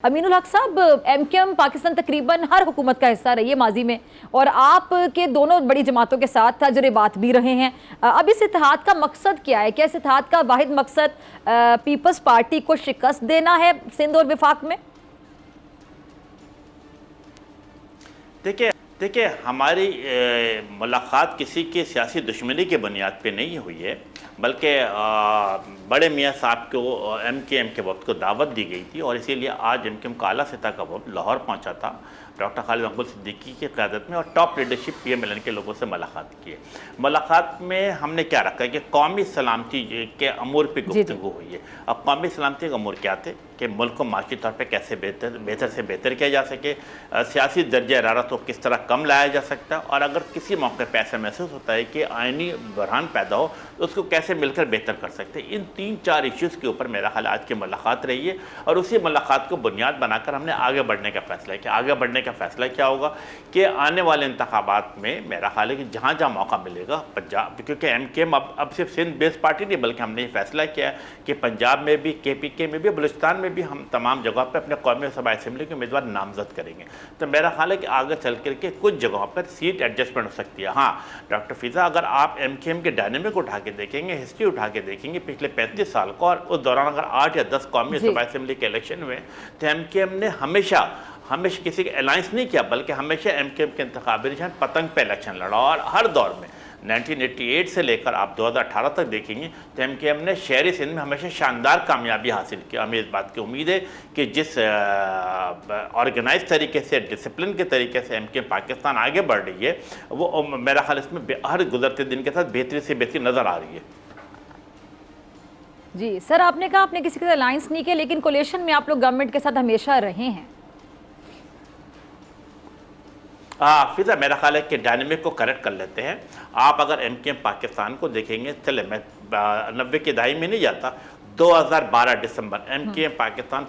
امین الحق صاحب، M Q M Pakistan تقریباً ہر حکومت کا حصہ رہی ہے ماضی میں، اور آپ کے دونوں بڑی جماعتوں کے ساتھ تجربات بھی رہے ہیں۔ اب اس اتحاد کا مقصد کیا ہے؟ کیا اس اتحاد کا واحد مقصد پیپلز پارٹی کو شکست دینا ہے سندھ اور وفاق میں؟ دیکھیں ہماری ملاقات کسی کی سیاسی دشمنی کی بنیاد پہ نہیں ہوئی ہے، بلکہ بڑے میاں صاحب کو ایم کے ایم کے وقت کو دعوت دی گئی تھی، اور اسی لیے آج ایم کے ایم کا اعلیٰ سطح کا وفد لاہور پہنچا تھا ڈاکٹر خالد مقبول صدیقی کی قیادت میں، اور top leadership P M L N کے لوگوں سے ملاقات کی ہے۔ ملاقات میں ہم نے کیا رکھا ہے کہ قومی سلامتی کے امور پہ گفتگو ہوئی ہے۔ اب قومی سلامتی کے امور کیا تھے کہ ملک کو معاشی طور پہ کیسے بہتر سے بہتر کیا جا سکے، سیاسی درجہ حرارت کو کس طرح کم لایا جا سکتا ہے، اور اگر کسی موقع پہ ایسا محسوس ہوتا ہے کہ آئینی بحران پیدا ہو تو اس کو کیسے مل کر بہتر کر سکتے ہیں۔ ان 3-4 ایشوز کے اوپر میرا خیال آج کی ملاقات رہی ہے، اور اسی ملاقات کو بنیاد بنا کر ہم نے آگے بڑھنے کا فیصلہ کیا۔ آگے بڑھنے کا فیصلہ کیا ہوگا کہ آنے والے انتخابات میں میرا خیال ہے کہ جہاں جہاں موقع ملے گا پنجاب، کیونکہ ایم کے ایم اب صرف سندھ بیس پارٹی نہیں، بلکہ ہم نے یہ فیصلہ کیا ہے کہ پنجاب میں بھی، کے پی کے میں بھی، بلوچستان میں بھی ہم تمام جگہوں پہ اپنے قومی صوبائی اسمبلی کے امیدوار نامزد کریں گے۔ تو میرا خیال ہے کہ آگے چل کر کے کچھ جگہوں پر سیٹ ایڈجسٹمنٹ ہو سکتی ہے۔ ہاں ڈاکٹر فضا، اگر آپ ایم کے ایم کے ڈائنامک اٹھا کے دیکھیں گے، ہسٹری اٹھا کے دیکھیں گے پچھلے 35 سال کو، اور اس دوران اگر 8 یا 10 قومی صوبائی اسمبلی کے الیکشن ہوئے، تو ایم کے ایم نے ہمیشہ کسی کے الائنس نہیں کیا، بلکہ ہمیشہ ایم کے ایم کے انتخابی نشان پتنگ پہ الیکشن لڑا، اور ہر دور میں 1988 سے لے کر آپ 2018 تک دیکھیں گے تو ایم کے ایم نے شہری سندھ میں ہمیشہ شاندار کامیابی حاصل کی۔ ہمیں اس بات کی امید ہے کہ جس آرگنائز طریقے سے، ڈسپلن کے طریقے سے ایم کے ایم پاکستان آگے بڑھ رہی ہے، وہ میرا خیال اس میں ہر گزرتے دن کے ساتھ بہتری سے بہتری نظر آ رہی ہے۔ جی سر، آپ نے کہا آپ نے کسی کے الائنس نہیں کیا، لیکن کولیشن میں آپ لوگ گورنمنٹ کے ساتھ ہمیشہ رہے ہیں۔ فضا، میرا خیال ہے کہ ڈائنامک کو کریکٹ کر لیتے ہیں۔ آپ اگر ایم کے ایم پاکستان کو دیکھیں گے، چلے میں 90 کی دہائی میں نہیں جاتا، 2012 دسمبر ایم کے ایم پاکستان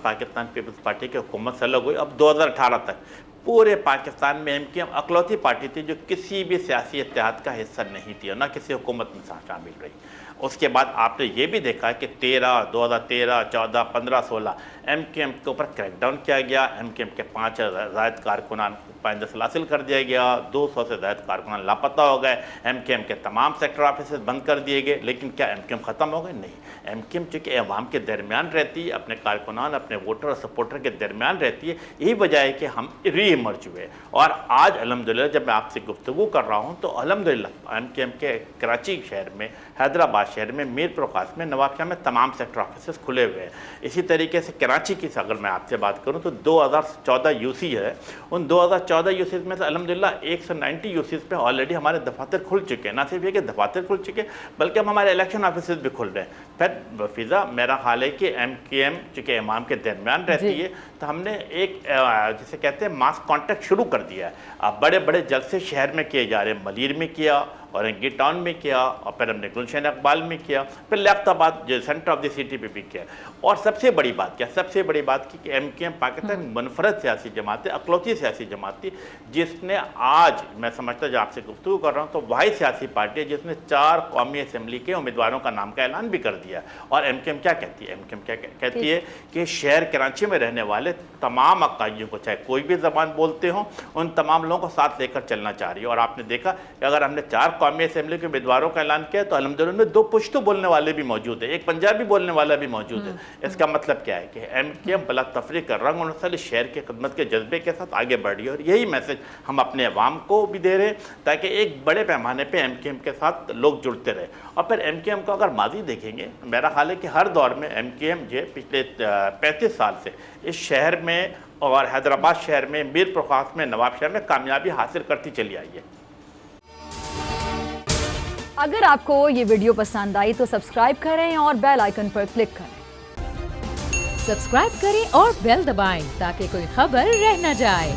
پیپلز پارٹی کی حکومت سے الگ ہوئی۔ اب 2018 تک پورے پاکستان میں ایم کے ایم اکلوتی پارٹی تھی جو کسی بھی سیاسی اتحاد کا حصہ نہیں تھی، اور نہ کسی حکومت میں شامل رہی۔ اس کے بعد آپ نے یہ بھی دیکھا کہ 2013، 14، 15، 16 ایم کے ایم کے اوپر کریک ڈاؤن کیا گیا۔ ایم کے ایم کے 5 زائد کارکنان پائندہ سلاسل کر دیا گیا، 200 سے زائد کارکنان لاپتہ ہو گئے، ایم کے ایم کے تمام سیکٹر آفیسز بند کر دیے گئے۔ لیکن کیا ایم کے ایم ختم ہو گئے؟ نہیں۔ ایم کے ایم چونکہ عوام کے درمیان رہتی ہے، اپنے کارکنان، اپنے ووٹر اور سپورٹر کے درمیان رہتی ہے، یہی وجہ ہے کہ ہم ری ایمرج ہوئے۔ اور آج الحمدللہ جب میں آپ سے گفتگو کر رہا ہوں تو الحمدللہ ایم کے ایم کے کراچی شہر میں، حیدرآباد شہر میں، میر پور خاص میں، نواب شاہ میں تمام سیکٹر آفیسز کھلے ہوئے ہیں۔ اسی طریقے سے کراچی کی اگر میں آپ سے بات کروں تو 2014 یو سی ہے، ان 2014 یو سیز میں سے الحمدللہ 190 یو سیز پہ آلریڈی ہمارے دفاتر کھل چکے ہیں۔ نہ صرف یہ کہ دفاتر کھل چکے، بلکہ اب ہمارے الیکشن آفیسز بھی کھل رہے ہیں۔ پھر فضا، میرا خیال ہے کہ ایم کے ایم چونکہ امام کے درمیان رہتی ہے، تو ہم نے ایک جسے کہتے ہیں ماس کانٹیکٹ شروع کر دیا ہے۔ اب بڑے بڑے جلسے شہر میں کیے جا رہے ہیں، ملیر میں کیا، اورنگی ٹاؤن میں کیا، اور پھر ہم نے گلشن اقبال میں کیا، پھر لیاقت آباد جو سینٹر آف دی سٹی پہ بھی کیا۔ اور سب سے بڑی بات کیا؟ سب سے بڑی بات کی کہ ایم کے ایم پاکستان منفرد سیاسی جماعت ہے، اکلوتی سیاسی جماعت تھی، جس نے آج میں سمجھتا جو آپ سے گفتگو کر رہا ہوں تو واحد سیاسی پارٹی ہے جس نے 4 قومی اسمبلی کے امیدواروں کا نام کا اعلان بھی کر دیا۔ اور ایم کے ایم کیا کہتی ہے؟ ایم کے ایم کیا کہتی ہے کہ شہر کراچی میں رہنے والے تمام اقلیتوں کو، چاہے کوئی بھی زبان بولتے ہوں، ان تمام لوگوں کو ساتھ لے کر چلنا چاہ رہی ہے۔ اور آپ نے دیکھا کہ اگر ہم نے 4 قومی اسمبلی کے امیدواروں کا اعلان کیا تو الحمدللہ میں 2 پشتو بولنے والے بھی موجود ہیں، ایک پنجابی بولنے والا بھی موجود ہے۔ اس کا مطلب کیا ہے کہ ایم کے ایم بلا تفریق کا رنگ اور شہر کے خدمت کے جذبے کے ساتھ آگے بڑھ رہی ہے، اور یہی میسج ہم اپنے عوام کو بھی دے رہے ہیں تاکہ ایک بڑے پیمانے پہ ایم کے ایم کے ساتھ لوگ جڑتے رہے۔ اور پھر ایم کے ایم کو اگر ماضی دیکھیں گے، میرا خیال ہے کہ ہر دور میں ایم کے ایم جو پچھلے 35 سال سے اس شہر میں اور حیدرآباد شہر میں، میر پور خاص میں، نواب شہر میں کامیابی حاصل کرتی چلی آئی ہے۔ اگر آپ کو یہ ویڈیو پسند آئی تو سبسکرائب کریں اور بیل آئیکن پر کلک کریں۔ سبسکرائب کریں اور بیل دبائیں تاکہ کوئی خبر رہ نہ جائے۔